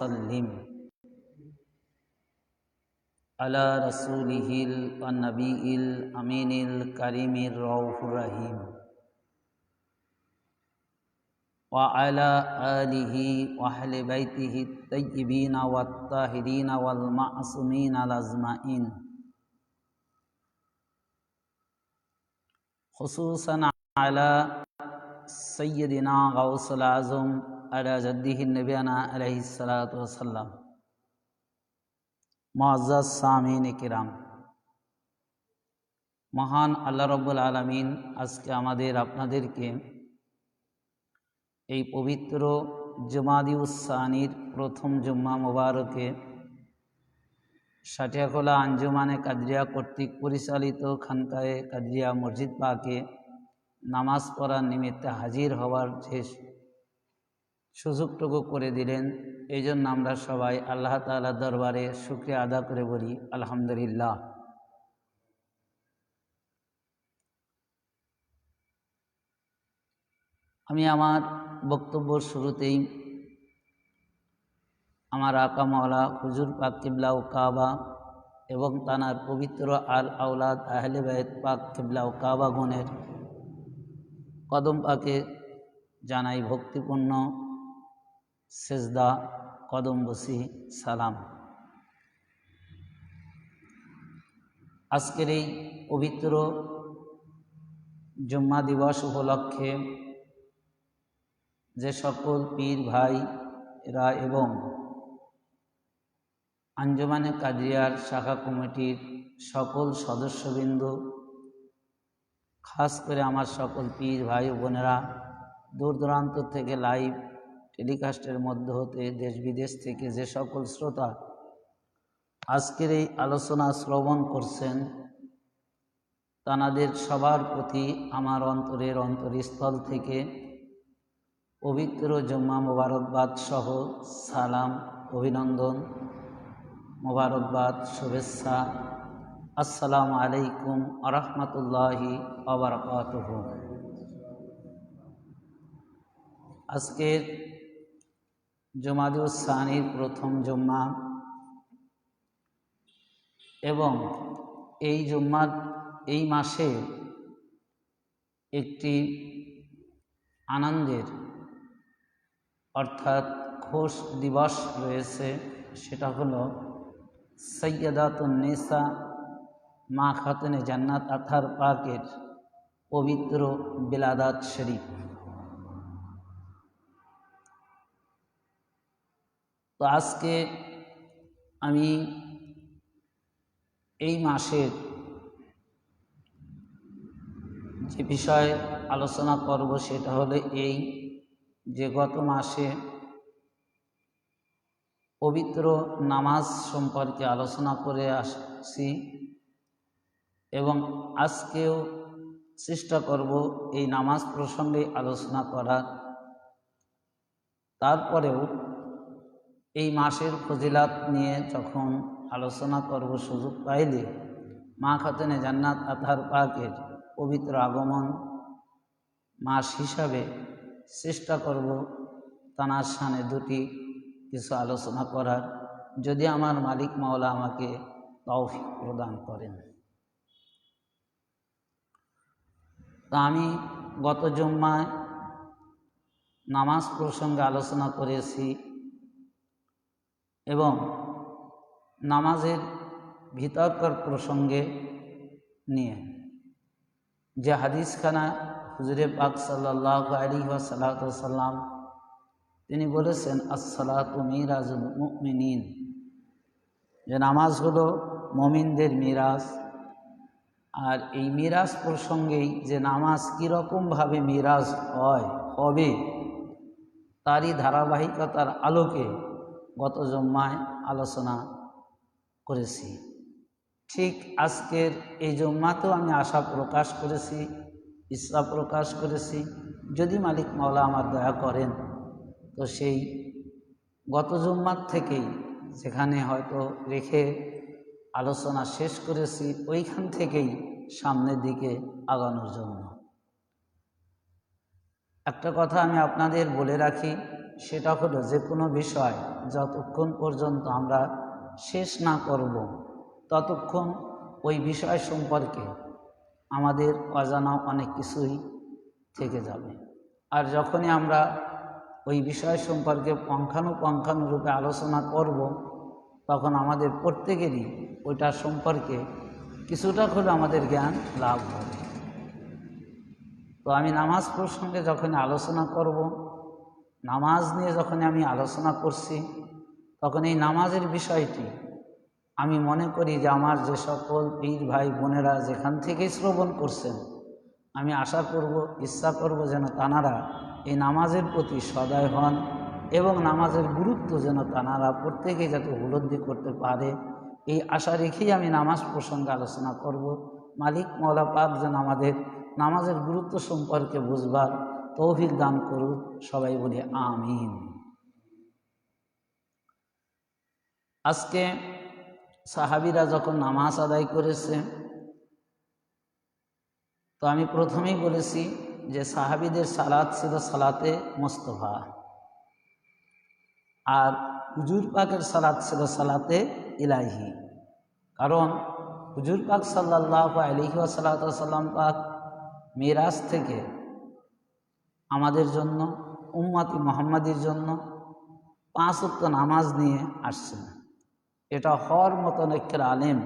وسلم على رسوله النبي الأمين الكريم الرؤوف الرحيم وعلى آله وأهل بيته الطيبين والطاهرين والمعصومين الأجمعين خصوصا على سيدنا غوث الأعظم على جده النبينا عليه الصلاة والسلام মুআজ্জাজ সামিন কিরাম, মহান আল্লাহ রব্বুল আলামিন আজকে আমাদের আপনাদেরকে এই পবিত্র জুমাদিউস সানির প্রথম জুম্মা মোবারকে সাটিয়াখোলা আঞ্জুমানে কাদরিয়া কর্তৃক পরিচালিত খানকায়ে কাদরিয়া মসজিদ পাকে নামাজ পড়ার নিমিত্তে হাজির হওয়ার যে সুযোগটুকু করে দিলেন, এই জন্য আমরা সবাই আল্লাহ তাআলার দরবারে শুকরিয়া আদা করে বলি আলহামদুলিল্লাহ। আমি আমার বক্তব্যের শুরুতেই আমার আকা মাওলা হুজুর পাক কিবলা ও কাবা এবং তানার পবিত্র আল আওলাদ আহলে বাইত পাক কিবলা ও কাবা গণের কদম পাকে জানাই ভক্তিপূর্ণ সেজদা কদম বসি সালাম। আজকের এই পবিত্র জুম্মা দিবস উপলক্ষে যে সকল পীর ভাইরা এবং আঞ্জুমানে কাদরিয়ার শাখা কমিটির সকল সদস্যবৃন্দ, খাস করে আমার সকল পীর ভাই ও বোনেরা, দূর দূরান্ত থেকে লাইভ টেলিকাস্টের মধ্যে হতে দেশ বিদেশ থেকে যে সকল শ্রোতা আজকের এই আলোচনা শ্রবণ করছেন, তানাদের সবার প্রতি আমার অন্তরের অন্তরস্থল থেকে পবিত্র জুম্মা মোবারকবাদ সহ সালাম, অভিনন্দন, মোবারকবাদ, শুভেচ্ছা। আসসালামু আলাইকুম ওয়া রাহমাতুল্লাহি ওয়া বারাকাতুহু। আজকের জুমাদিউস সানির প্রথম জুম্মা এবং এই মাসে একটি আনন্দের অর্থাৎ খুশ দিবস রয়েছে, সেটা হলো সাইয়্যিদাতুন নিসা মা খাতুনে জান্নাত আতহার পাকের পবিত্র বিলাদাত শরীফ। তো আজকে আমি এই মাসের যে বিষয়ে আলোচনা করব সেটা হলো এই যে গত মাসে পবিত্র নামাজ সম্পর্কে আলোচনা করে আসছি এবং আজকেও চেষ্টা করব এই নামাজ প্রসঙ্গে আলোচনা করার। তারপরেও এই মাসের ফজিলাত নিয়ে যখন আলোচনা করব, সুযোগ পাইলে মা খাতুনে জান্নাত আতহার পাকের পবিত্র আগমন মাস হিসাবে চেষ্টা করব তানার শানে দুটি কিছু আলোচনা করার, যদি আমার মালিক মাওলা আমাকে তৌফিক প্রদান করেন। তা আমি গত জুম্মায় নামাজ প্রসঙ্গে আলোচনা করেছি এবং নামাজের ভিতরকার প্রসঙ্গে নিয়ে যে হাদিসখানা হুজুরে পাক সাল্লাল্লাহু আলাইহি ওয়াসাল্লাম তিনি বলেছেন, আসসালাতু মিরাজুল মুমিনিন, যে নামাজ হলো মুমিনদের মিরাজ। আর এই মিরাজ প্রসঙ্গেই যে নামাজ কীরকমভাবে মিরাজ হবে তারই ধারাবাহিকতার আলোকে গত জুম্মায় আলোচনা করেছি। ঠিক আজকের এই জুম্মাতেও আমি আশা প্রকাশ করেছি, ইচ্ছা প্রকাশ করেছি, যদি মালিক মাওলা আমার দয়া করেন তো সেই গত জুম্মার থেকেই যেখানে হয়তো রেখে আলোচনা শেষ করেছি ওইখান থেকেই সামনের দিকে আগানোর জন্য। একটা কথা আমি আপনাদের বলে রাখি, সেটা হলো যে কোনো বিষয় যতক্ষণ পর্যন্ত আমরা শেষ না করব ততক্ষণ ওই বিষয় সম্পর্কে আমাদের অজানা অনেক কিছুই থেকে যাবে। আর যখনই আমরা ওই বিষয় সম্পর্কে পুঙ্খানুপুঙ্খানুরূপে আলোচনা করব তখন আমাদের প্রত্যেকেরই ওইটা সম্পর্কে কিছুটা হলে আমাদের জ্ঞান লাভ হবে। তো আমি নামাজ প্রসঙ্গে যখন আলোচনা করব, নামাজ নিয়ে যখন আমি আলোচনা করছি, তখন এই নামাজের বিষয়টি আমি মনে করি যে আমার যে সকল পীর ভাই বোনেরা যেখান থেকেই শ্রবণ করছেন, আমি আশা করব, ইচ্ছা করব যেন তানারা এই নামাজের প্রতি সদয় হন এবং নামাজের গুরুত্ব যেন তানারা প্রত্যেকেই যাতে উপলব্ধি করতে পারে, এই আশা রেখেই আমি নামাজ প্রসঙ্গে আলোচনা করব। মালিক মওলা পাক যেন আমাদের নামাজের গুরুত্ব সম্পর্কে বুঝবার তৌফিক দান করুন। সবাই বলি আমিন। আজকে সাহাবীরা যখন নামাজ আদায় করেছে, তো আমি প্রথমেই বলেছি যে সাহাবীদের সালাত ছিল সালাতে মুস্তাফা, আর হুজুর পাকের সালাত ছিল সালাতে ইলাহি। কারণ হুজুর পাক সাল্লাল্লাহু আলাইহি ওয়াসাল্লাম পাক মিরাজ থেকে আমাদের জন্য, উম্মতি মুহাম্মাদির জন্য 5 ওয়াক্ত নামাজ নিয়ে আসছেন। এটা হওয়ার মতন একটা আলেম,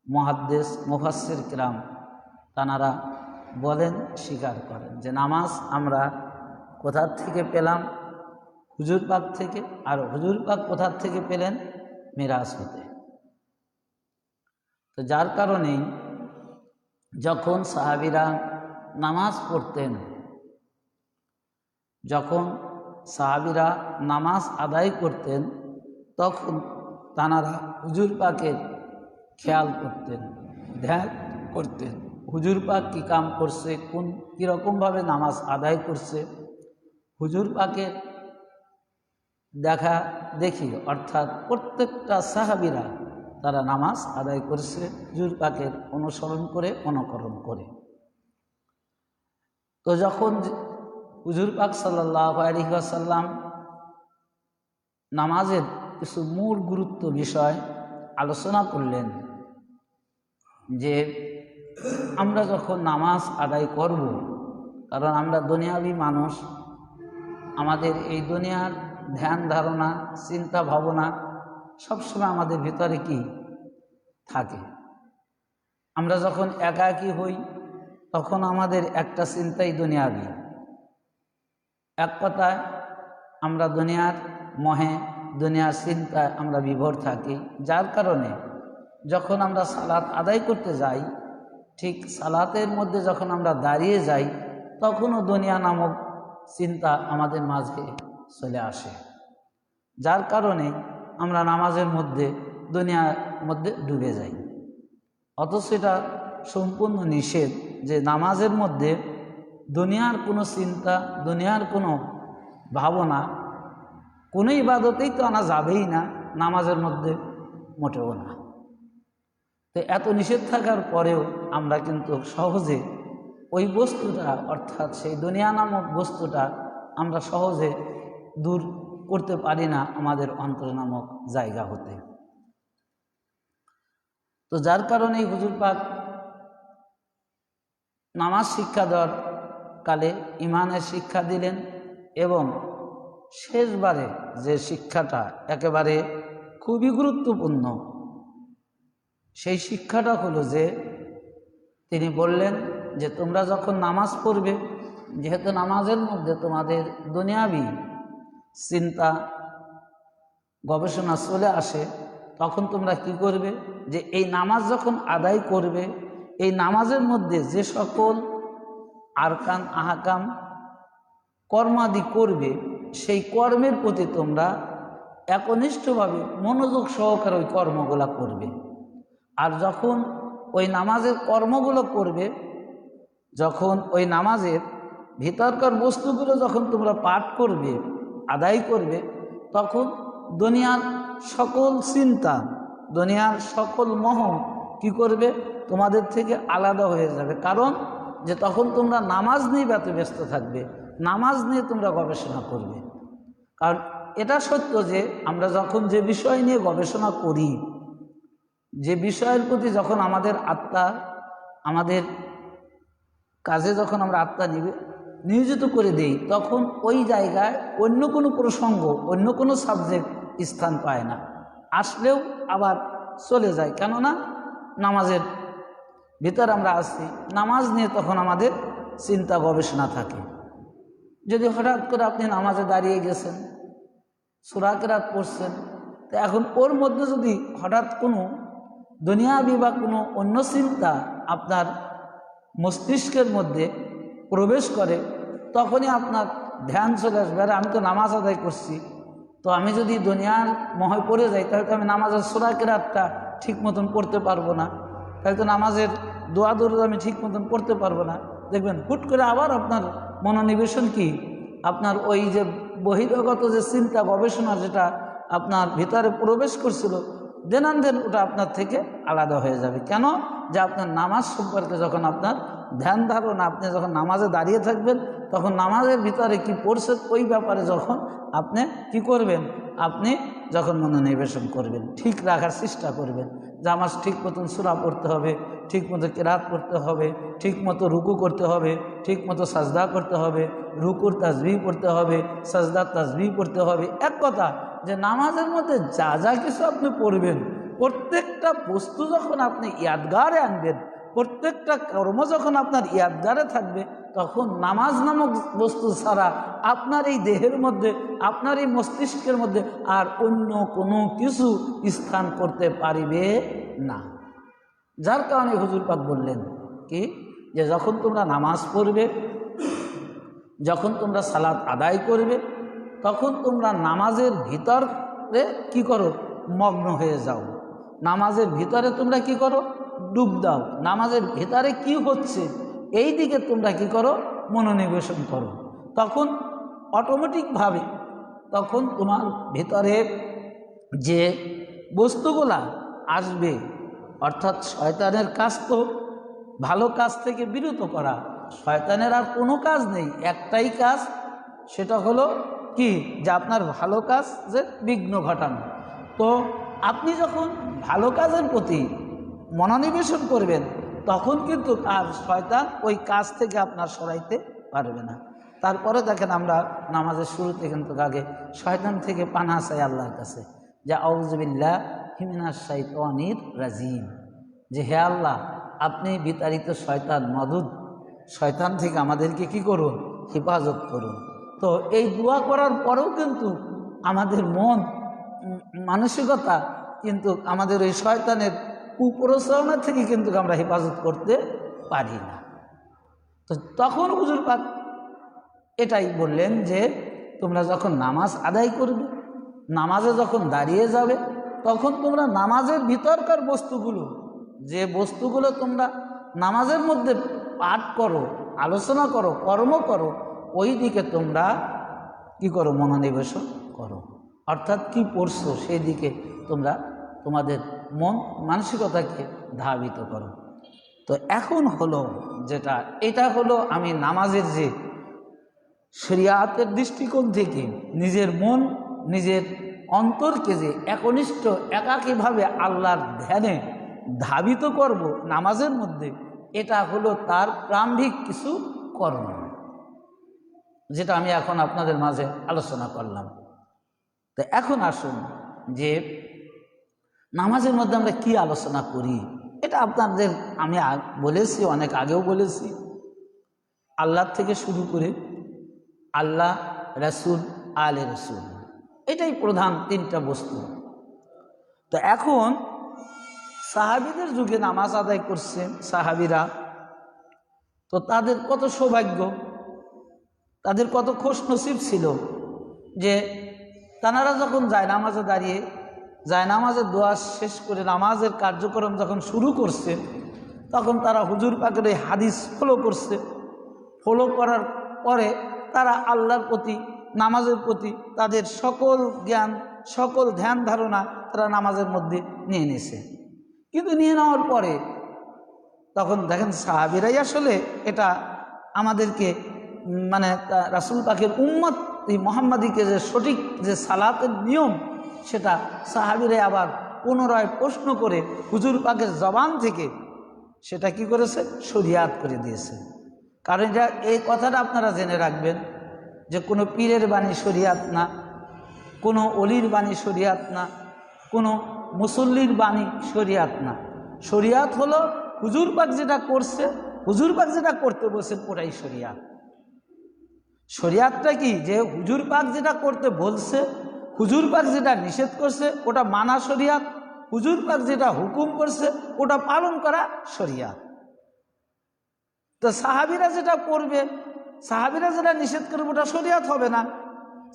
মুহাদ্দিস, মুফাসসির কিরাম তানারা বলেন, স্বীকার করেন যে নামাজ আমরা কোথার থেকে পেলাম? হুজুর পাক থেকে। আর হুজুর পাক কোথার থেকে পেলেন? মিরাজ হতে। তো যার কারণেই যখন সাহাবীরা নামাজ পড়তেন, যখন সাহাবীরা নামাজ আদায় করতেন, তখন তানারা হুজুর পাকের খেয়াল করতেন, ধ্যান করতেন। হুজুর পাক কী কাম করছে, কীরকমভাবে নামাজ আদায় করছে, হুজুর পাকের দেখা দেখি, অর্থাৎ প্রত্যেকটা সাহাবীরা তারা নামাজ আদায় করছে হুজুর পাকের অনুসরণ করে, অনুকরণ করে। তো যখন হুজুর পাক সাল্লাল্লাহু আলাইহি ওয়াসাল্লাম নামাজের কিছু মূল গুরুত্ব বিষয় আলোচনা করলেন, যে আমরা যখন নামাজ আদায় করব, কারণ আমরা দুনিয়াবী মানুষ, আমাদের এই দুনিয়ার ধ্যান ধারণা, চিন্তা ভাবনা সবসময় আমাদের ভিতরে কি থাকে। আমরা যখন একাকী হই তখন আমাদের একটা চিন্তাই দুনিয়াবী। এক কথায় আমরা দুনিয়ার মোহে, দুনিয়ার চিন্তায় আমরা বিভোর থাকি। যার কারণে যখন আমরা সালাত আদায় করতে যাই, ঠিক সালাতের মধ্যে যখন আমরা দাঁড়িয়ে যাই, তখনও দুনিয়া নামক চিন্তা আমাদের মাঝে চলে আসে। যার কারণে আমরা নামাজের মধ্যে, দুনিয়ার মধ্যে ডুবে যাই। অথচ এটা সম্পূর্ণ নিষেধ যে নামাজের মধ্যে দুনিয়ার কোনো চিন্তা, দুনিয়ার কোনো ভাবনা, কোনো ইবাদতেই তো আনা যাবেই না, নামাজের মধ্যে মোটেও না। তো এত নিষেধ থাকার পরেও আমরা কিন্তু সহজে ওই বস্তুটা, অর্থাৎ সেই দুনিয়া নামক বস্তুটা আমরা সহজে দূর করতে পারি না আমাদের অন্তর নামক জায়গা হতে। তো যার কারণেই হুজুর পাক নামাজ শিক্ষা দেওয়ার কালে ইমানের শিক্ষা দিলেন, এবং শেষবারে যে শিক্ষাটা একেবারে খুবই গুরুত্বপূর্ণ, সেই শিক্ষাটা হলো যে তিনি বললেন যে তোমরা যখন নামাজ পড়বে, যেহেতু নামাজের মধ্যে তোমাদের দুনিয়াবী চিন্তা গবেষণা চলে আসে, তখন তোমরা কি করবে, যে এই নামাজ যখন আদায় করবে, এই নামাজের মধ্যে যে সকল আরকান আহকাম কর্মাদি করবে, সেই কর্মের প্রতি তোমরা একনিষ্ঠভাবে মনোযোগ সহকারে ওই কর্মগুলা করবে। আর যখন ওই নামাজের কর্মগুলো করবে, যখন ওই নামাজের ভিতরকার বস্তুগুলো যখন তোমরা পাঠ করবে, আদায় করবে, তখন দুনিয়ার সকল চিন্তা, দুনিয়ার সকল মোহ কি করবে, তোমাদের থেকে আলাদা হয়ে যাবে। কারণ যে তখন তোমরা নামাজ নিয়ে ব্যস্ত থাকবে, নামাজ নিয়ে তোমরা গবেষণা করবে। কারণ এটা সত্য যে আমরা যখন যে বিষয় নিয়ে গবেষণা করি, যে বিষয়ের প্রতি যখন আমাদের আত্মা, আমাদের কাজে যখন আমরা আত্মা নিয়োজিত করে দেই, তখন ওই জায়গায় অন্য কোনো প্রসঙ্গ, অন্য কোনো সাবজেক্ট স্থান পায় না, আসলেও আবার চলে যায়। কেননা নামাজের ভিতর আমরা আছি, নামাজ নিয়ে তখন আমাদের চিন্তা গবেষণা থাকে। যদি হঠাৎ করে আপনি নামাজে দাঁড়িয়ে গেছেন, সূরা কেরাত পড়ছেন, তো এখন ওর মধ্যে যদি হঠাৎ কোনো দুনিয়াবি বা কোনো অন্য চিন্তা আপনার মস্তিষ্কের মধ্যে প্রবেশ করে, তখনই আপনার ধ্যান চলে আসবে, আরে আমি তো নামাজ আদায় করছি, তো আমি যদি দুনিয়ার মহে পড়ে যাই তাহলে তো আমি নামাজের সূরা কেরাতটা ঠিক মতন পড়তে পারবো না, তাহলে তো নামাজের দোয়া দরুদ আমি ঠিক মতন পড়তে পারবো না। দেখবেন হুট করে আবার আপনার মনোনিবেশন কি, আপনার ওই যে বহিরাগত যে চিন্তা গবেষণা যেটা আপনার ভিতরে প্রবেশ করছিল, দেন ওটা আপনার থেকে আলাদা হয়ে যাবে। কেন? যে আপনার নামাজ সম্পর্কে যখন আপনার ধ্যান ধারণা, আপনি যখন নামাজে দাঁড়িয়ে থাকবেন, তখন নামাজের ভিতরে কি পড়ছেন ওই ব্যাপারে যখন আপনি কি করবেন, আপনি যখন মনোনিবেশন করবেন, ঠিক রাখার চেষ্টা করবেন যে আমার ঠিক মতন সূরা পড়তে হবে, ঠিক মতো কেরাত পড়তে হবে, ঠিক মতো রুকু করতে হবে, ঠিক মতো সাজদা করতে হবে, রুকুর তাসবিহ পড়তে হবে, সাজদার তাসবিহ পড়তে হবে। এক কথা যে নামাজের মধ্যে যা যা কিছু আপনি পড়বেন, প্রত্যেকটা বস্তু যখন আপনি ইয়াদগারে আনবেন, প্রত্যেকটা কর্ম যখন আপনার ইয়াদগারে থাকবে, তখন নামাজ নামক বস্তু ছাড়া আপনার এই দেহের মধ্যে, আপনার এই মস্তিষ্কের মধ্যে আর অন্য কোনো কিছু স্থান করতে পারিবে না। যার কারণে হুজুর পাক বললেন কি, যে যখন তোমরা নামাজ পড়বে, যখন তোমরা সালাত আদায় করবে, তখন তোমরা নামাজের ভিতরে কি করো, মগ্ন হয়ে যাও। নামাজের ভিতরে তোমরা কি করো, ডুব দাও। নামাজের ভিতরে কি হচ্ছে এই দিকে তোমরা কি করো, মনোনিবেশন করো। তখন অটোমেটিকভাবে তখন তোমার ভিতরে যে বস্তুগুলা আসবে, অর্থাৎ শয়তানের কাজ তো ভালো কাজ থেকে বিরত করা, শয়তানের আর কোনো কাজ নেই, একটাই কাজ, সেটা হলো কি, যে আপনার ভালো কাজ যে বিঘ্ন ঘটানো। তো আপনি যখন ভালো কাজের প্রতি মনোনিবেশন করবেন, তখন কিন্তু আর শয়তান ওই কাজ থেকে আপনার সরাইতে পারবে না। তারপরে দেখেন আমরা নামাজের শুরুতে কিন্তু আগে শয়তান থেকে পানাহ চাই আল্লাহর কাছে, যে আউযু বিল্লাহি মিনাশ শাইতানির রাজিম, যে হে আল্লাহ আপনি বিতাড়িত শয়তান মদুদ শয়তান থেকে আমাদেরকে কি করুন, হেফাজত করুন। তো এই দোয়া করার পরেও কিন্তু আমাদের মন মানসিকতা কিন্তু আমাদের ওই শয়তানের কুপ্রচারণা থেকে কিন্তু আমরা হেফাজত করতে পারি না। তো তখন হুজুর পাক এটাই বললেন যে তোমরা যখন নামাজ আদায় করবে, নামাজে যখন দাঁড়িয়ে যাবে, তখন তোমরা নামাজের ভিতরকার বস্তুগুলো, যে বস্তুগুলো তোমরা নামাজের মধ্যে পাঠ করো, আলোচনা করো, কর্ম করো, ওই দিকে তোমরা কি করো, মনোনিবেশন করো। অর্থাৎ কি পড়ছো সেই দিকে তোমরা তোমাদের মন মানসিকতাকে ধাবিত করো। তো এখন হলো যেটা, এটা হলো আমি নামাজের যে শরিয়াতের দৃষ্টিকোণ থেকে নিজের মন, নিজের অন্তরকে যে একনিষ্ঠ একাকীভাবে আল্লাহর ধ্যানে ধাবিত করব নামাজের মধ্যে, এটা হলো তার প্রারম্ভিক কিছু কর্ম, যেটা আমি এখন আপনাদের মাঝে আলোচনা করলাম। তো এখন আসুন যে নামাজের মধ্যে আমরা কি আলোচনা করি, এটা আপনাদের আমি বলেছি, অনেক আগেও বলেছি। আল্লাহ থেকে শুরু করে আল্লাহ, রাসূল, আলে রাসূল, এটাই প্রধান তিনটা বস্তু। তো এখন সাহাবীদের যুগে নামাজ আদায় করছে সাহাবীরা, তো তাদের কত সৌভাগ্য, তাদের কত খুশনসিব ছিল যে তারা যখন জায়নামাজে দাঁড়িয়ে জায়নামাজের দোয়া শেষ করে নামাজের কার্যক্রম যখন শুরু করছে, তখন তারা হুজুর পাকের এই হাদিস ফলো করছে। ফলো করার পরে তারা আল্লাহর প্রতি, নামাজের প্রতি তাদের সকল জ্ঞান, সকল ধ্যান ধারণা তারা নামাজের মধ্যে নিয়ে নিয়েছে। কিন্তু নিয়ে নেওয়ার পরে তখন দেখেন সাহাবীরাই আসলে এটা আমাদেরকে, মানে রাসূল পাকের উম্মত এই মোহাম্মদীকে যে সঠিক যে সালাতের নিয়ম, সেটা সাহাবীরা আবার পুনরায় প্রশ্ন করে হুজুর পাকের জবান থেকে সেটা কি করেছে, শরিয়াত করে দিয়েছে। কারণ এটা এই কথাটা আপনারা জেনে রাখবেন যে কোনো পীরের বাণী শরিয়াত না, কোনো অলির বাণী শরিয়াত না, কোনো মুসল্লির বাণী শরিয়াত না। শরিয়াত হলো হুজুর পাক যেটা করছে, হুজুর পাক যেটা করতে বলছেন ওটাই শরিয়াত। শরিয়াতটা কি, যে হুজুর পাক যেটা করতে বলছে, হুজুর পাক যেটা নিষেধ করছে ওটা মানা শরিয়াত, হুজুর পাক যেটা হুকুম করছে ওটা পালন করা শরিয়াত। তো সাহাবীরা যেটা করবে, সাহাবীরা যেটা নিষেধ করবে ওটা শরিয়াত হবে না,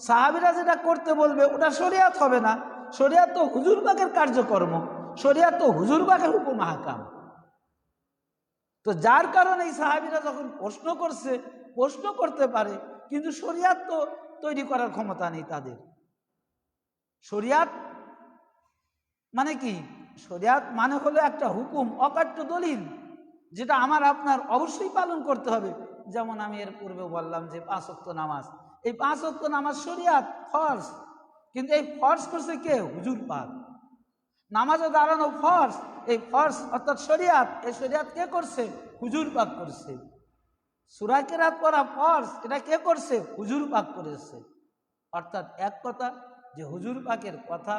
সাহাবীরা যেটা করতে বলবে ওটা শরিয়াত হবে না। শরিয়াত তো হুজুর পাকের কার্যকর্ম, শরিয়াত তো হুজুর পাকের হুকুম আহকাম। তো যার কারণে এই সাহাবীরা যখন প্রশ্ন করছে, প্রশ্ন করতে পারে, কিন্তু শরিয়াত তো তৈরি করার ক্ষমতা নেই তাদের। শরিয়াত মানে কি, শরিয়াত মানে হলো একটা হুকুম, অকাট্য দলিল, যেটা আমার আপনার অবশ্যই পালন করতে হবে। যেমন আমি এর পূর্বে বললাম যে 5 ওয়াক্ত নামাজ, এই 5 ওয়াক্ত নামাজ শরিয়াত ফরজ, কিন্তু এই ফরজ করছে কে, হুজুর পাক। নামাজে দাঁড়ানো ফরজ, এই ফরজ অর্থাৎ শরিয়াত, এই শরিয়াত কে করছে, হুজুর পাক করছে। সূরা কিরাত পড়া ফরজ, এটা কে করছে, হুজুর পাক করেছে। অর্থাৎ এক কথা যে হুজুর পাকের কথা,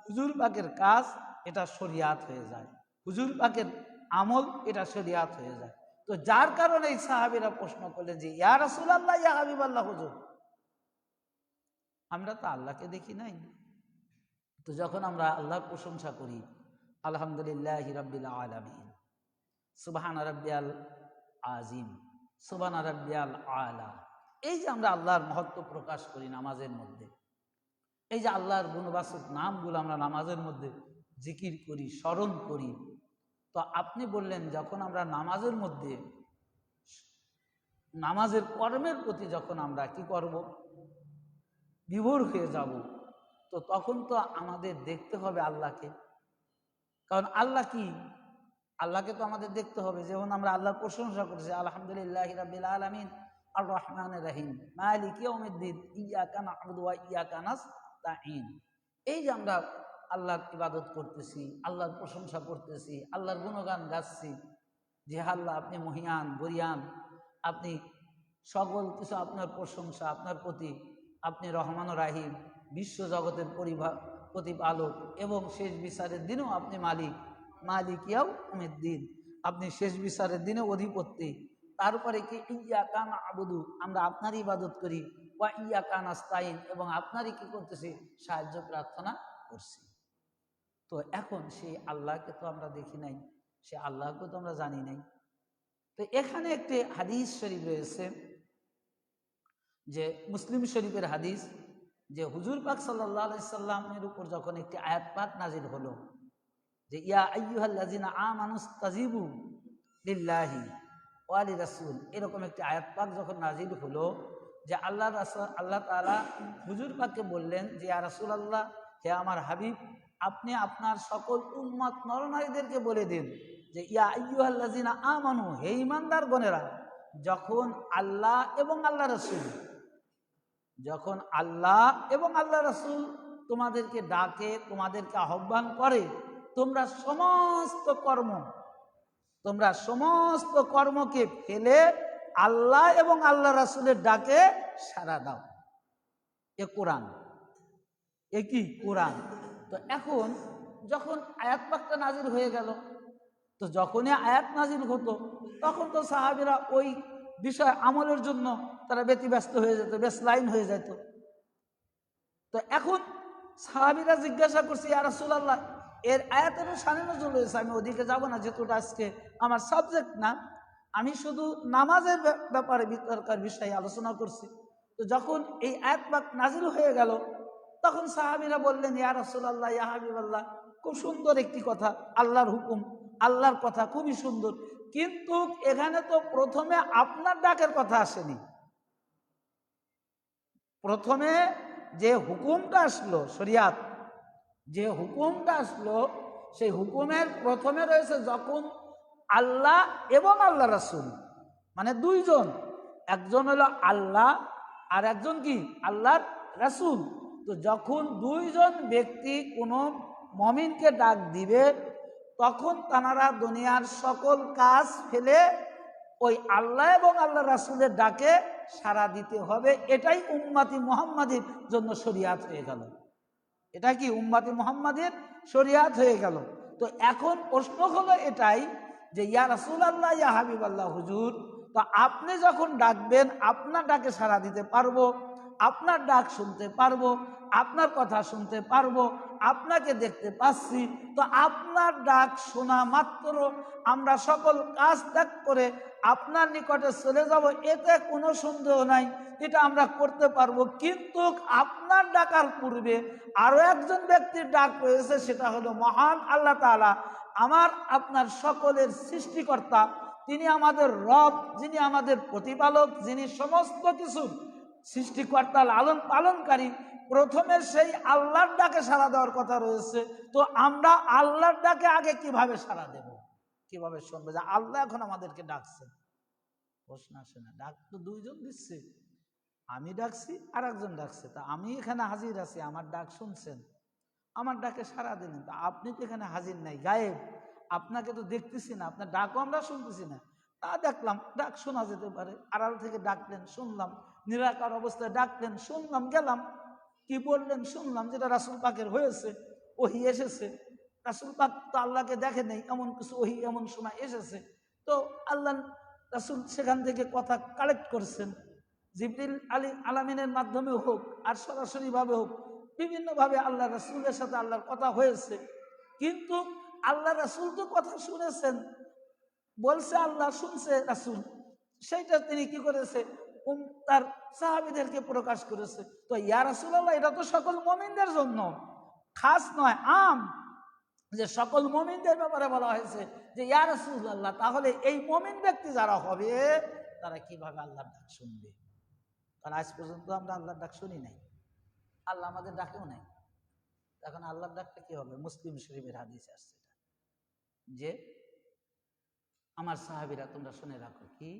হুজুর পাকের কাজ, এটা শরিয়াত হয়ে যায়, হুজুর পাকের আমল, এটা শরিয়াত হয়ে যায়। তো যার কারণে এই সাহাবীরা প্রশ্ন করলেন যে ইয়া রাসূলুল্লাহ, ইয়া হাবিবাল্লাহ, হুজুর আমরা তো আল্লাহকে দেখি নাই, তো যখন আমরা আল্লাহর প্রশংসা করি আলহামদুলিল্লাহি রাব্বিল আলামিন, সুবহানা রাব্বিয়াল আযীম, সুবহানা রাব্বিয়াল আলা, এই যে আমরা আল্লাহর মহত্ব প্রকাশ করি নামাজের মধ্যে, এই যে আল্লাহর গুণবাচক নামগুলো আমরা নামাজের মধ্যে জিকির করি, স্মরণ করি, তো আপনি বললেন যখন আমরা নামাজের মধ্যে নামাজের কর্মের প্রতি যখন আমরা কি করব, বিভোর হয়ে যাব, তো তখন তো আমাদের দেখতে হবে আল্লাহকে। কারণ আল্লাহ কি, আল্লাহকে তো আমাদের দেখতে হবে। যেমন আমরা আল্লাহর প্রশংসা করছি আলহামদুলিল্লাহি রাব্বিল আলামিন আর রহমানির রহিম মালিকি ইয়াউমিদ্দিন ইয়্যাকা না'বুদু ওয়া ইয়্যাকা নাস্তাঈন, এই যে আমরা আল্লাহর ইবাদত করতেছি, আল্লাহর প্রশংসা করতেছি, আল্লাহর গুণগান গাচ্ছি যে আল্লাহ আপনি মহিয়ান গরিয়ান, আপনি সকল কিছু আপনার প্রশংসা, আপনার প্রতি, আপনি রহমান ও রাহিম, বিশ্ব জগতের প্রতিপালক, এবং শেষ বিচারের দিনেও আপনি মালিক, মালিক ইয়াউমিদ্দিন, আপনি শেষ বিচারের দিনে অধিপতি। তারপরে কি ইয়্যাকা না'বুদু, আমরা আপনারই ইবাদত করি, ওয়া ইয়্যাকা নাস্তাঈন, এবং আপনারই কি করতেছি, সাহায্য প্রার্থনা করছি। তো এখন সেই আল্লাহকে তো আমরা দেখি নাই, সে আল্লাহকে তো আমরা জানি নাই। তো এখানে একটি হাদিস শরীফ রয়েছে, যে মুসলিম শরীফের হাদিস, যে হুজুর পাক সাল্লাল্লাহু আলাইহি সাল্লামের উপর যখন একটি আয়াত পাক নাজিল হলো, যে ইয়া আইয়ুহাল্লাযিনা আমানুস্তাজিবু লিল্লাহি ওয়া লিরাসূল, এরকম একটি আয়াত পাক যখন নাজিল হলো, যে আল্লাহ তাআলা হুজুর পাককে বললেন যে ইয়া রাসূলুল্লাহ, হে আমার হাবিব, আপনি আপনার সকল উম্মত নরনারীদেরকে বলে দিন যে ইয়া আইয়ুহাল্লাযিনা আমানু, হে ঈমানদারগণেরা, যখন আল্লাহ এবং আল্লাহ রাসূল, যখন আল্লাহ এবং আল্লাহ রাসূল তোমাদেরকে ডাকে, তোমাদেরকে আহ্বান করে, তোমরা সমস্ত কর্মকে ফেলে আল্লাহ এবং আল্লাহ রাসূলের ডাকে সাড়া দাও। এ কোরআন, এ কি কোরআন। তো এখন যখন আয়াত পাকটা নাজিল হয়ে গেল, তো যখনই আয়াত নাজিল হতো তখন তো সাহাবীরা ওই বিষয় আমলের জন্য তারা ব্যতিব্যস্ত হয়ে যেত, বেসলাইন হয়ে যেত। তো এখন সাহাবীরা জিজ্ঞাসা করছে ইয়া রাসূলুল্লাহ, এর আয়াতের শানে নজুল হয়েছে, আমি ওদিকে যাব না, যেহেতু আজকে আমার সাবজেক্ট না, আমি শুধু নামাজের ব্যাপারে বিতর্কের বিষয়ে আলোচনা করছি। তো যখন এই আয়াত পাক নাজিল হয়ে গেল, তখন সাহাবীরা বললেন ইয়া রাসূলুল্লাহ, ইয়া হাবিবাল্লাহ, খুব সুন্দর একটি কথা, আল্লাহর হুকুম, আল্লাহর কথা খুবই সুন্দর, কিন্তু এখানে তো প্রথমে আপনার ডাকের কথা আসেনি। প্রথমে যে হুকুমটা আসলো, শরিয়াত যে হুকুমটা আসলো, সেই হুকুমের প্রথমে রয়েছে যখন আল্লাহ এবং আল্লাহ রাসূল, মানে দুইজন, একজন হলো আল্লাহ, আর একজন কি আল্লাহর রাসূল। তো যখন দুইজন ব্যক্তি কোনো মুমিনকে ডাক দিবে, তখন তারা দুনিয়ার সকল কাজ ফেলে ওই আল্লাহ এবং আল্লাহ রাসূলের ডাকে সাড়া দিতে হবে। এটাই উম্মতি মুহাম্মাদের জন্য শরিয়াত হয়ে গেল। এটা কি উম্মতি মুহাম্মাদের শরিয়াত হয়ে গেল। তো এখন প্রশ্ন হলো এটাই যে ইয়া রাসূলুল্লাহ, ইয়া হাবিবাল্লাহ, হুজুর, তো আপনি যখন ডাকবেন আপনার ডাকে সাড়া দিতে পারবো, আপনার ডাক শুনতে পারবো, আপনার কথা শুনতে পারবো, আপনাকে দেখতে পাচ্ছি। তো আপনার ডাক শোনা মাত্র আমরা সকল কাজ ত্যাগ করে আপনার নিকটে চলে যাব, এতে কোনো সন্দেহ নাই, এটা আমরা করতে পারবো। কিন্তু আপনার ডাকার পূর্বে আরো একজন ব্যক্তির ডাক রয়েছে, সেটা হলো মহান আল্লাহ তাআলা, আমার আপনার সকলের সৃষ্টিকর্তা। তিনি আমাদের রব, যিনি আমাদের প্রতিপালক, যিনি সমস্ত কিছু সৃষ্টিকর্তা, লালন পালনকারী। প্রথমে সেই আল্লাহর ডাকে সাড়া দেওয়ার কথা রয়েছে। তো আমরা আল্লাহর ডাকে আগে কিভাবে সাড়া দেব, কিভাবে শুনবো যে আল্লাহ এখন আমাদেরকে ডাকছে? প্রশ্ন আসে না? ডাক তো দুইজন দিচ্ছে, আমি ডাকছি আর একজন ডাকছে। তা আমি এখানে হাজির আছি, আমার ডাক শুনছেন, আমার ডাকে সাড়া দিলেন। তা আপনি তো এখানে হাজির নাই, গায়েব, আপনাকে তো দেখতেছি না, আপনার ডাকও আমরা শুনতেছি না। তা দেখলাম, ডাক শোনা যেতে পারে, আড়াল থেকে ডাকলেন, শুনলাম, নিরাকার অবস্থায় ডাকলেন, শুনলাম, গেলাম। কি বললেন শুনলাম, যেটা রাসূল পাকের হয়েছে, ওহী এসেছে। রাসূল পাক তো আল্লাহকে দেখে নেই, এমন কিছু ওহী এমন সময় এসেছে। তো আল্লাহ রাসূল সেখান থেকে কথা কালেক্ট করছেন, জিবরিল আলামিনের মাধ্যমে হোক আর সরাসরি ভাবে হোক, বিভিন্ন ভাবে আল্লাহ রাসূলের সাথে আল্লাহর কথা হয়েছে। কিন্তু আল্লাহ রাসূল তো কথা শুনেছেন, বলছে আল্লাহ, শুনছে রাসূল, সেইটা তিনি কি করেছে, তার সাহাবীদেরকে প্রকাশ করেছে। তো ইয়া রাসূলুল্লাহ, এটা তো সকল মুমিনদের জন্য, খাস নয়, আম, যে সকল মুমিনদের ব্যাপারে বলা হয়েছে যে ইয়া রাসূলুল্লাহ, তাহলে এই মুমিন ব্যক্তি যারা হবে তারা কিভাবে আল্লাহর ডাক শুনবে? কারণ আজ পর্যন্ত আমরা আল্লাহর ডাক শুনি নাই, আল্লাহ আমাদের ডাকেও নাই। এখন আল্লাহর ডাকটা কি হবে? মুসলিম শরীফের হাদিসে আসছে যে আমার সাহাবীরা তোমরা শুনে রাখো কি,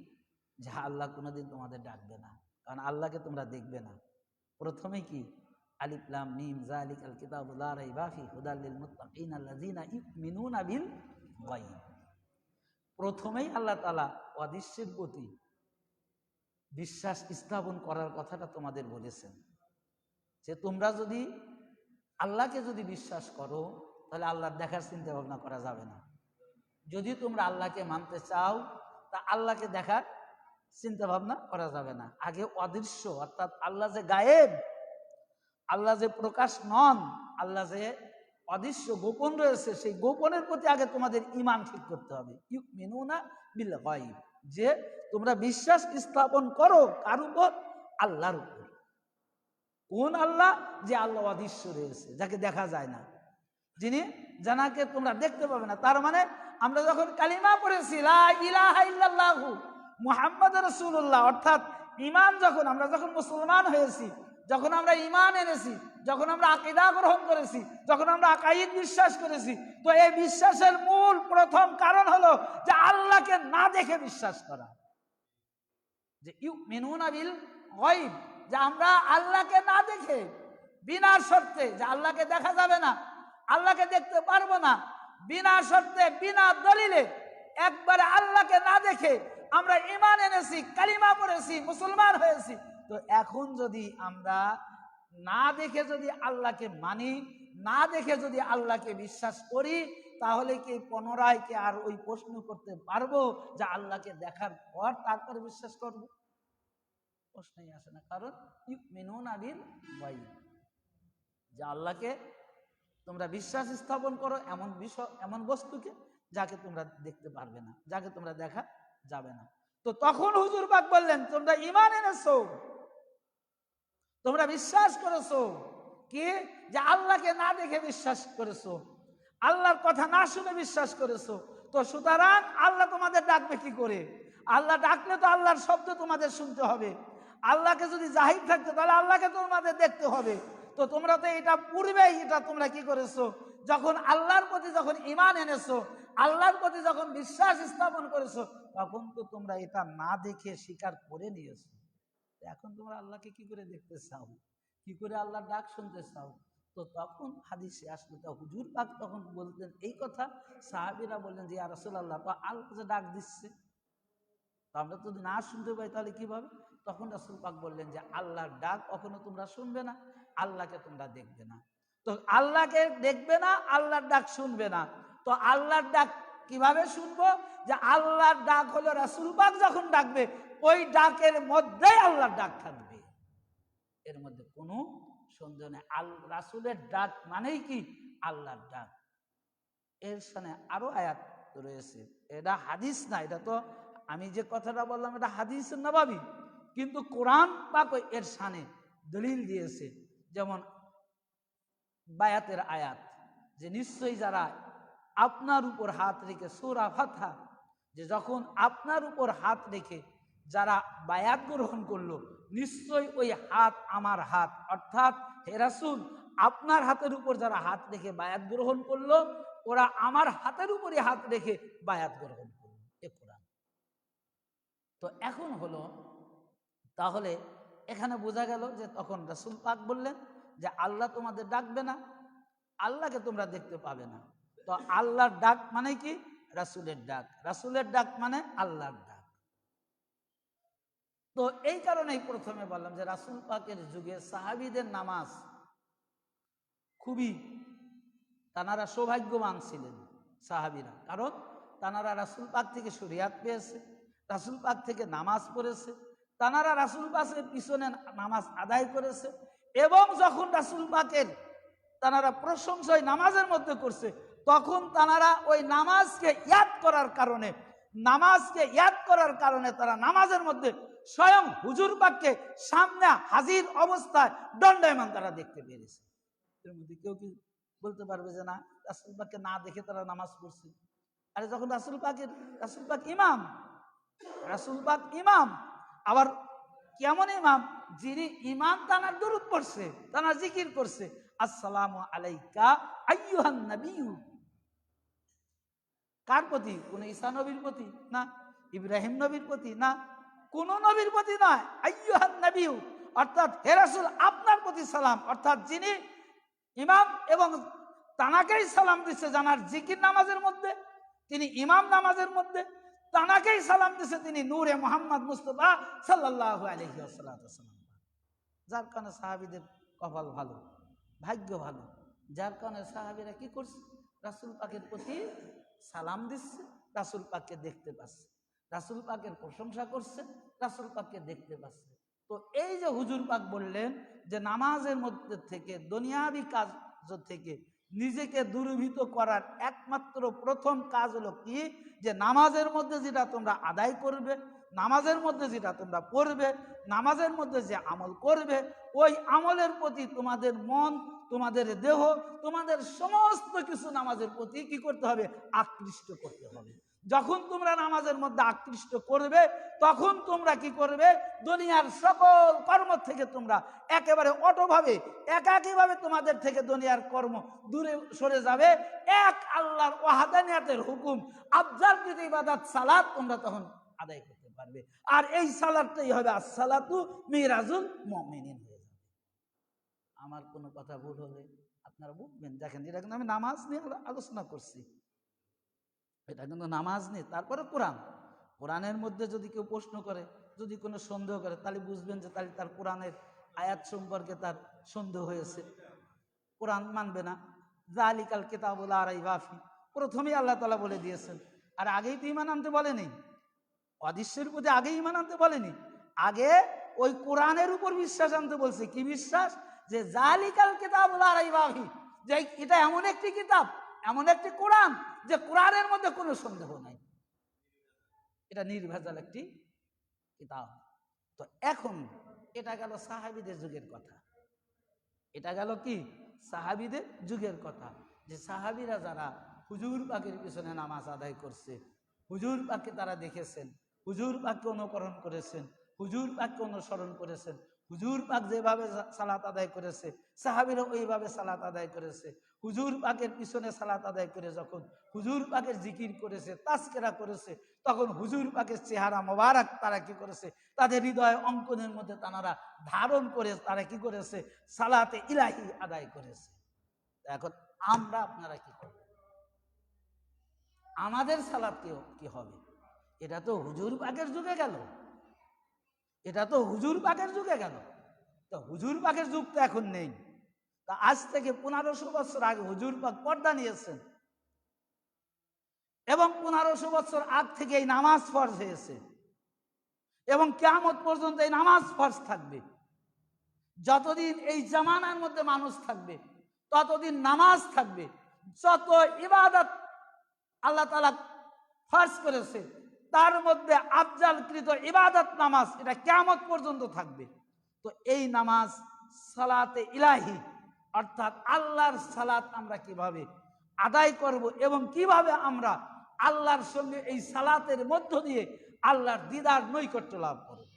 যে আল্লাহ কোনোদিন তোমাদের ডাকবে না, কারণ আল্লাহকে তোমরা দেখবে না। প্রথমে কি, আলিফ লাম মিম যালিকাল কিতাবু লা রাইবা ফিহি হুদাল লিল মুত্তাকিন আল্লাযীনা ইউমিনুনা বিল গায়ব। প্রথমেই আল্লাহ তাআলা অদৃশ্যের প্রতি বিশ্বাস স্থাপন করার কথাটা তোমাদের বলেছেন, যে তোমরা যদি আল্লাহকে যদি বিশ্বাস করো, তাহলে আল্লাহর দেখার চিন্তা ভাবনা করা যাবে না। যদি তোমরা আল্লাহকে মানতে চাও, তা আল্লাহকে দেখার চিন্তা ভাবনা করা যাবে না। আগে অদৃশ্য, অর্থাৎ আল্লাহ যে গায়েব, আল্লাহ যে প্রকাশ নন, আল্লাহ যে অদৃশ্য গোপন রয়েছে, সেই গোপনের প্রতি আগে তোমাদের ঈমান ঠিক করতে হবে। ইউমিনুনা বিল গায়ব, যে তোমরা বিশ্বাস স্থাপন করো কার উপর? আল্লাহর উপর। কোন আল্লাহ? যে আল্লাহ অদৃশ্য রয়েছে, যাকে দেখা যায় না, যিনি জানাকে তোমরা দেখতে পাবে না। তার মানে আমরা যখন কালিমা পড়েছি লা ইলাহা ইল্লাল্লাহু মুহাম্মাদুর রাসূলুল্লাহ, অর্থাৎ ঈমান, আমরা যখন মুসলমান হয়েছি, যখন আমরা ঈমান এনেছি, যখন আমরা আকীদা গ্রহণ করেছি, যখন আমরা আকাইদ বিশ্বাস করেছি, তো এই বিশ্বাসের মূল প্রথম কারণ হলো যে আল্লাহকে না দেখে বিশ্বাস করা, যে ইউমিনুনা বিল গায়ব, যে আমরা আল্লাহকে না দেখে, বিনা শর্তে, যে আল্লাহকে দেখা যাবে না, আল্লাহকে দেখতে পারবো না, বিনা শর্তে, বিনা দলিলে, একবারে আল্লাহকে না দেখে আমরা ঈমান এনেছি, কালিমা পড়েছি, মুসলমান হয়েছি। তো এখন যদি আমরা না দেখে যদি আল্লাহকে মানি, না দেখে যদি আল্লাহকে বিশ্বাস করি, তাহলে কি পুনরায় কি আর ওই প্রশ্ন করতে পারবো যে আল্লাহকে দেখার পর তারপরে বিশ্বাস করবো? প্রশ্নই আসে না। কারণ ইউমিনুনা বিল গায়ব, যে আল্লাহকে তোমরা বিশ্বাস স্থাপন করো এমন বিষয়, এমন বস্তুকে যাকে তোমরা দেখতে পারবে না, যাকে তোমরা দেখা যাবে না। তো তখন হুজুর পাক বললেন, তোমরা ঈমান এনেছো, তোমরা বিশ্বাস করেছো কি, যে আল্লাহকে না দেখে বিশ্বাস করেছো, আল্লাহর কথা না শুনে বিশ্বাস করেছো। তো সুতরাং আল্লাহ তোমাদের ডাকবে কি করে? আল্লাহ ডাকলে তো আল্লাহর শব্দ তোমাদের শুনতে হবে। আল্লাহকে যদি জাহির থাকতে, তাহলে আল্লাহকে তোমাদের দেখতে হবে। তো তোমরা তো এটা পূর্বেই এটা তোমরা কি করেছো, যখন আল্লাহর প্রতি যখন ঈমান এনেছো, আল্লাহর প্রতি যখন বিশ্বাস স্থাপন করেছো, তখন তো তোমরা এটা না দেখে স্বীকার করে নিয়েছো। এখন তোমরা আল্লাহকে কি করে দেখতে চাও, কি করে আল্লাহর ডাক শুনতে চাও? তো তখন হাদিসে আসলো, তো হুজুর পাক তখন বলতেন এই কথা, সাহাবীরা বললেন যে ইয়া রাসূলুল্লাহ, তো আল্লাহ যে ডাক দিচ্ছে, তো আমরা যদি না শুনতে পাই তাহলে কিভাবে? তখন রাসূল পাক বললেন যে আল্লাহর ডাক কখনো তোমরা শুনবে না, আল্লাহকে তোমরা দেখবে না। তো আল্লাহকে দেখবে না, আল্লাহর ডাক শুনবে না। তো আল্লাহর ডাক কিভাবে শুনবো? যে আল্লাহর ডাক হলো রাসূল পাক যখন ডাকবে ওই ডাকের মধ্যেই আল্লাহর ডাক থাকবে, এর মধ্যে কোনো সন্দেহ নেই। রাসূলের ডাক মানেই কি? আল্লাহর ডাক। এর সামনে আরো আয়াত রয়েছে, এটা হাদিস না, এটা তো আমি যে কথাটা বললাম এটা হাদিস নববী, কিন্তু কোরআন পাক এর সামনে দলিল দিয়েছে। যেমন বায়াতের আয়াত, যে নিশ্চয়ই যারা আপনার উপর হাত রেখে, সূরা ফাতহা, যে যখন আপনার উপর হাত রেখে যারা বায়াত গ্রহণ করলো, নিশ্চয়ই ওই হাত আমার হাত, অর্থাৎ হে রাসূল আপনার হাতের উপর যারা হাত রেখে বায়াত গ্রহণ করলো ওরা আমার হাতের উপরে হাত রেখে বায়াত গ্রহণ করলো, এ কোরআন। তো এখন হলো, তাহলে এখানে বোঝা গেল যে তখন রাসূল পাক বললেন যে আল্লাহ তোমাদের ডাকবে না, আল্লাহকে তোমরা দেখতে পাবে না। তো আল্লাহর ডাক মানে কি? রাসূলের ডাক, রাসূলের ডাক মানে আল্লাহর ডাক। তো এই কারণেই প্রথমে বললাম যে রাসূল পাকের যুগে সাহাবীদের নামাজ খুবই, তানারা সৌভাগ্যবান ছিলেন সাহাবীরা, কারণ তানারা রাসূল পাক থেকে শরীয়ত পেয়েছে, রাসূল পাক থেকে নামাজ পড়েছে, তানারা রাসূল পাকের পিছনে নামাজ আদায় করেছে, এবং যখন রাসূল পাকের তানারা প্রশংসা নামাজের মধ্যে করছে, তখন তানারা ওই নামাজকে ইয়াদ করার কারণে তারা নামাজের মধ্যে স্বয়ং হুজুর পাককে সামনে হাজির অবস্থায় দণ্ডায়মান তারা দেখতে পেরেছে। এর মধ্যে কেউ কি বলতে পারবে যে না, রাসূল পাককে না দেখে তারা নামাজ পড়ছে? আরে যখন রাসূল পাক ইমাম, আবার কেমন ইমাম? যিনি ইমাম তানার দুরূদ পড়ছে, তানার জিকির করছে, আসসালামু আলাইকা আইয়ুহান নবিয়্যু। কার প্রতি? কোন ঈসা নবীর প্রতি না, ইব্রাহিম নবীর প্রতি না, কোন নবীর প্রতি নয়, আইয়ুহান নবিয়্যু, অর্থাৎ হে রাসূল আপনার প্রতি সালাম, অর্থাৎ যিনি ইমাম এবং তানাকেই সালাম দিচ্ছে জানার জিকির নামাজের মধ্যে, তিনি ইমাম নামাজের মধ্যে, তানাকেই সালাম দিচ্ছে তিনি নূরে মুহাম্মদ মুস্তাফা সাল্লাল্লাহু আলাইহি ওয়াসাল্লাম। যার কারণে সাহাবীদের কপাল ভালো, ভাগ্য ভালো, যার কারণে সাহাবীরা কি করছে? রাসূল পাকের প্রতি সালাম দিচ্ছে, রাসূল পাককে দেখতে পাচ্ছে, রাসূল পাকের প্রশংসা করছে, রাসূল পাককে দেখতে পাচ্ছে। তো এই যে হুজুর পাক বললেন যে নামাজের মধ্যে থেকে, দুনিয়াবি কাজ থেকে নিজেকে দূরীভূত করার একমাত্র প্রথম কাজ হলো কি? যে নামাজের মধ্যে যেটা তোমরা আদায় করবে, নামাজের মধ্যে যেটা তোমরা পড়বে, নামাজের মধ্যে যে আমল করবে, ওই আমলের প্রতি তোমাদের মন, তোমাদের দেহ, তোমাদের সমস্ত কিছু নামাজের প্রতি কি করতে হবে? আকৃষ্ট করতে হবে। যখন তোমরা নামাজের মধ্যে আকৃষ্ট করবে, তখন তোমরা কি করবে? দুনিয়ার সকল কর্ম থেকে তোমরা একেবারে অটোভাবে, একাকীভাবে তোমাদের থেকে দুনিয়ার কর্ম দূরে সরে যাবে। এক আল্লাহর ওয়াহদানিয়াতের হুকুম, আফজালকৃত ইবাদত সালাত তোমরা তখন আদায় করতে পারবে। আর এই সালাতটাই হবে আসসালাতু মিরাজুল মুমিনিন হয়ে যাবে। আমার কোনো কথা ভুল হলে আপনারা বুঝবেন। দেখেন, এটা কিন্তু আমি নামাজ নিয়ে আলোচনা করছি, এটা কিন্তু নামাজ নেই। তারপরে কোরআনের মধ্যে যদি কেউ প্রশ্ন করে, যদি কোনো সন্দেহ করে, তাহলে বুঝবেন যে তাহলে তার কোরআনের আয়াত সম্পর্কে তার সন্দেহ হয়েছে, কোরআন মানবে না। যালিকাল কিতাবু লা রাইবা ফি, প্রথমেই আল্লাহ তাআলা বলে দিয়েছেন। আর আগেই তো ঈমান আনতে বলেনি, অদৃশ্যের প্রতি আগেই ঈমান আনতে বলেনি, আগে ওই কোরআনের উপর বিশ্বাস আনতে বলছে। কি বিশ্বাস? যে যালিকাল কিতাবু লা রাইবা ফি, যে এটা এমন একটি কিতাব, এমন একটি কোরআন, যে কোরআনের মধ্যে কোনো সন্দেহ নাই, এটা নির্ভেজাল একটি কিতাব। তো এখন এটা গেল সাহাবীদের যুগের কথা, এটা গেল কি? সাহাবীদের যুগের কথা, যে সাহাবীরা যারা হুজুর পাকের পিছনে নামাজ আদায় করছে, হুজুর পাককে তারা দেখেছেন, হুজুর পাককে অনুকরণ করেছেন, হুজুর পাককে অনুসরণ করেছেন, হুজুর পাক যেভাবে সালাত আদায় করেছে সাহাবীরা ওইভাবে সালাত আদায় করেছে। হুজুর পাকের পিছনে সালাত আদায় করে যখন হুজুর পাকের জিকির করেছে, তাজকিরা করেছে, তখন হুজুর পাকের চেহারা মোবারক তারা কি করেছে, তাদের হৃদয় অঙ্কনের মধ্যে তারা ধারণ করে তারা কি করেছে, সালাতে ইলাহি আদায় করেছে। এখন আমরা আপনারা কি করব? আমাদের সালাত কি হবে? এটা তো হুজুর পাকের যুগে গেল, এটা তো হুজুর পাকের যুগে গেল। তো হুজুর পাকের যুগ তো এখন নেই। তা আজ থেকে 1500 বছর আগে হুজুর পাক পর্দা নিয়েছেন এবং 1500 বছর আগ থেকে এই নামাজ ফরজ হয়েছে এবং কিয়ামত পর্যন্ত এই নামাজ ফরজ থাকবে। যতদিন এই জামানার মধ্যে মানুষ থাকবে ততদিন নামাজ থাকবে। যত ইবাদত আল্লাহ তাআলা ফরজ করেছে তার মধ্যে আফজালকৃত ইবাদত নামাজ, এটা কিয়ামত পর্যন্ত থাকবে। তো এই নামাজ সালাতে ইলাহি অর্থাৎ আল্লাহর সালাত আমরা কিভাবে আদায় করব এবং কিভাবে আমরা আল্লাহর সঙ্গে এই সালাতের মধ্য দিয়ে আল্লাহর দিদার নৈকট্য লাভ করব,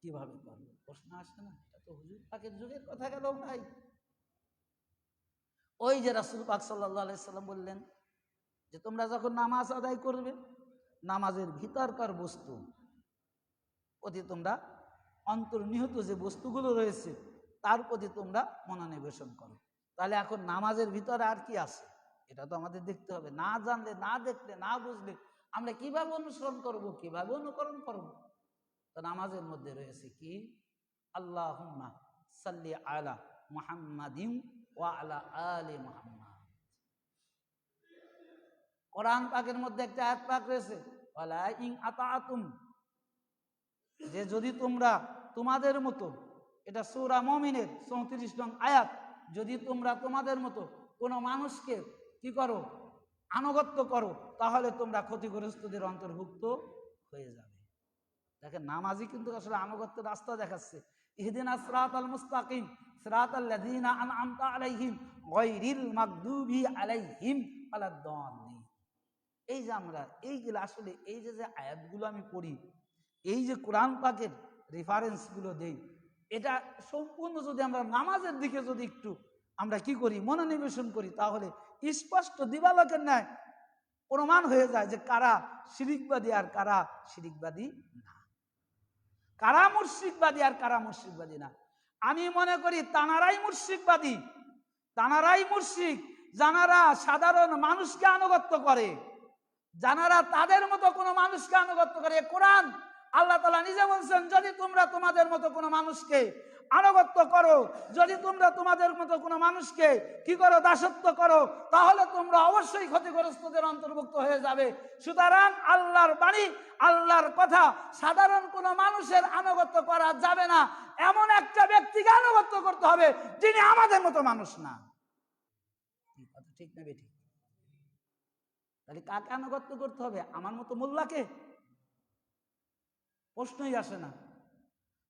কিভাবে করব? প্রশ্ন আসে না? এটা তো হুজুর পাকের যুগের কথা গেল ভাই। ওই যে রাসূল পাক সাল্লাল্লাহু আলাইহি সাল্লাম বললেন যে তোমরা যখন নামাজ আদায় করবে নামাজের ভিতরকার বস্তু প্রতি তোমরা অন্তর্নিহিত যে বস্তুগুলো রয়েছে তার প্রতি তোমরা মনোনিবেশন করো। তাহলে এখন নামাজের ভিতরে আর কি আছে এটা তো আমাদের দেখতে হবে। না জানলে, না দেখলে, না বুঝলে আমরা কিভাবে অনুসরণ করব, কিভাবে অনুকরণ করব? তো নামাজের মধ্যে রয়েছে কি, আল্লাহুম্মা সাল্লি আলা মুহাম্মাদিন ওয়া আলা আলি মুহাম্মাদ। কোরআন পাকের মধ্যে একটা আয়াত পাক রয়েছে, ওয়ালা ইন আতাআতুম, যে যদি তোমরা তোমাদের মতো, এটা সূরা মুমিনের 34 নং আয়াত, যদি তোমরা তোমাদের মতো কোনো মানুষকে কি করো, আনুগত্য করো, তাহলে তোমরা ক্ষতিগ্রস্তদের অন্তর্ভুক্ত হয়ে যাবে। দেখেন নামাজি কিন্তু আসলে আনুগত্যের রাস্তা দেখাচ্ছে। ইহদিনাস সিরাতাল মুস্তাকিম সিরাতাল লাযিনা আনআমতা আলাইহিম গায়রিল মাগদুবি আলাইহিম ওয়ালাদ-দাল্লিন। এই যে আমরা এইগুলো আসলে এই যে আয়াতগুলো আমি পড়ি, এই যে কোরআন পাকের রেফারেন্সগুলো দেই, এটা সম্পূর্ণ যদি আমরা নামাজের দিকে যদি একটু আমরা কি করি, মনোনিবেশন করি, তাহলে স্পষ্ট দিবালোকের ন্যায় প্রমাণ হয়ে যায় যে কারা শিরিকবাদী আর কারা শিরিকবাদী না, কারা মুশরিকবাদী আর কারা মুশরিকবাদী না। আমি মনে করি তানারাই মুশরিকবাদী, তানারাই মুশরিক যারা সাধারণ মানুষকে আনুগত্য করে, যারা তাদের মতো কোনো মানুষকে আনুগত্য করে। কোরআন আল্লাহ তাআলা নিজে বলছেন, যদি তোমরা তোমাদের মতো কোনো মানুষকে আনুগত্য করো, যদি তোমরা তোমাদের মতো কোনো মানুষকে কি করো, দাসত্ব করো, তাহলে তোমরা অবশ্যই ক্ষতিগ্রস্তদের অন্তর্ভুক্ত হয়ে যাবে। সুতরাং আল্লাহর বাণী, আল্লাহর কথা সাধারণ কোনো মানুষের আনুগত্য করা যাবে না। এমন একটা ব্যক্তিকে আনুগত্য করতে হবে যিনি আমাদের মতো মানুষ না। ঠিক না বেঠিক? তাহলে কাকে আনুগত্য করতে হবে? আমার মতো মোল্লাকে? প্রশ্নই আসে না।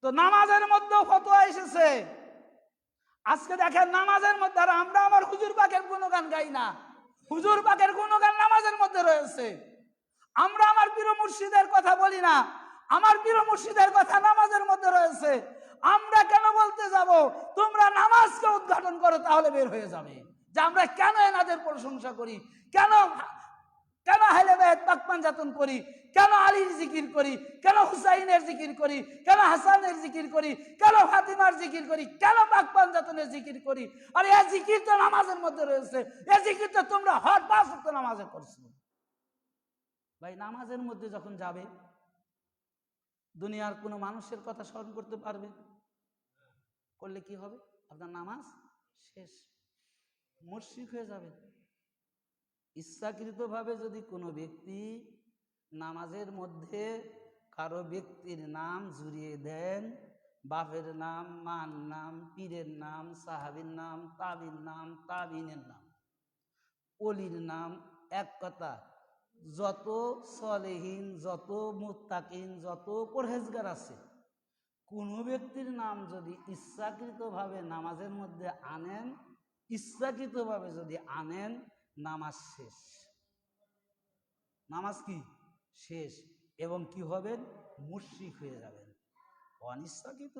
তো নামাজের মধ্যেও ফতোয়া এসেছে। আজকে দেখেন নামাজের মধ্যে, আর আমরা আমার হুজুর পাকের গুণগান গাই না, হুজুর পাকের গুণগান নামাজের মধ্যে রয়েছে। আমরা আমার পীর মুর্শিদের কথা বলি না, আমার পীর মুর্শিদের কথা নামাজের মধ্যে রয়েছে। আমরা কেন বলতে যাব তোমরা নামাজকে উদ্ঘাটন করো, তাহলে বের হয়ে যাবে যে আমরা কেন এনাদের প্রশংসা করি, কেন কেন আহলে বাইত পাক পাঞ্জাতন করি, কেন আলীর জিকির করি, কেন হুসাইনের জিকির করি, কেন হাসানের জিকির করি, কেন ফাতিমার জিকির করি, কেন পাক পাঞ্জাতনের জিকির করি। আর এই জিকির তো নামাজের মধ্যে রয়েছে, এই জিকির তো তোমরা হর 5 ওয়াক্ত নামাজে করছো। ভাই নামাজের মধ্যে যখন যাবে, দুনিয়ার কোনো মানুষের কথা স্মরণ করতে পারবে? করলে কি হবে? আপনার নামাজ শেষ, মুশরিক হয়ে যাবে। ইচ্ছাকৃতভাবে যদি কোনো ব্যক্তি নামাজের মধ্যে কারো ব্যক্তির নাম জুড়িয়ে দেন, বাপের নাম, মার নাম, পীরের নাম, সাহাবীর নাম, তাবির নাম, তাবিনের নাম, অলির নাম, এক কথা যত সলেহীন, যত মুত্তাকিন, যত পরহেজগার আছে, কোনো ব্যক্তির নাম যদি ইচ্ছাকৃতভাবে নামাজের মধ্যে আনেন, ইচ্ছাকৃতভাবে যদি আনেন, নামাজ শেষ। নামাজ কি শেষ, এবং কি হবেন? মুশরিক হয়ে যাবেন, অনিচ্ছাকৃত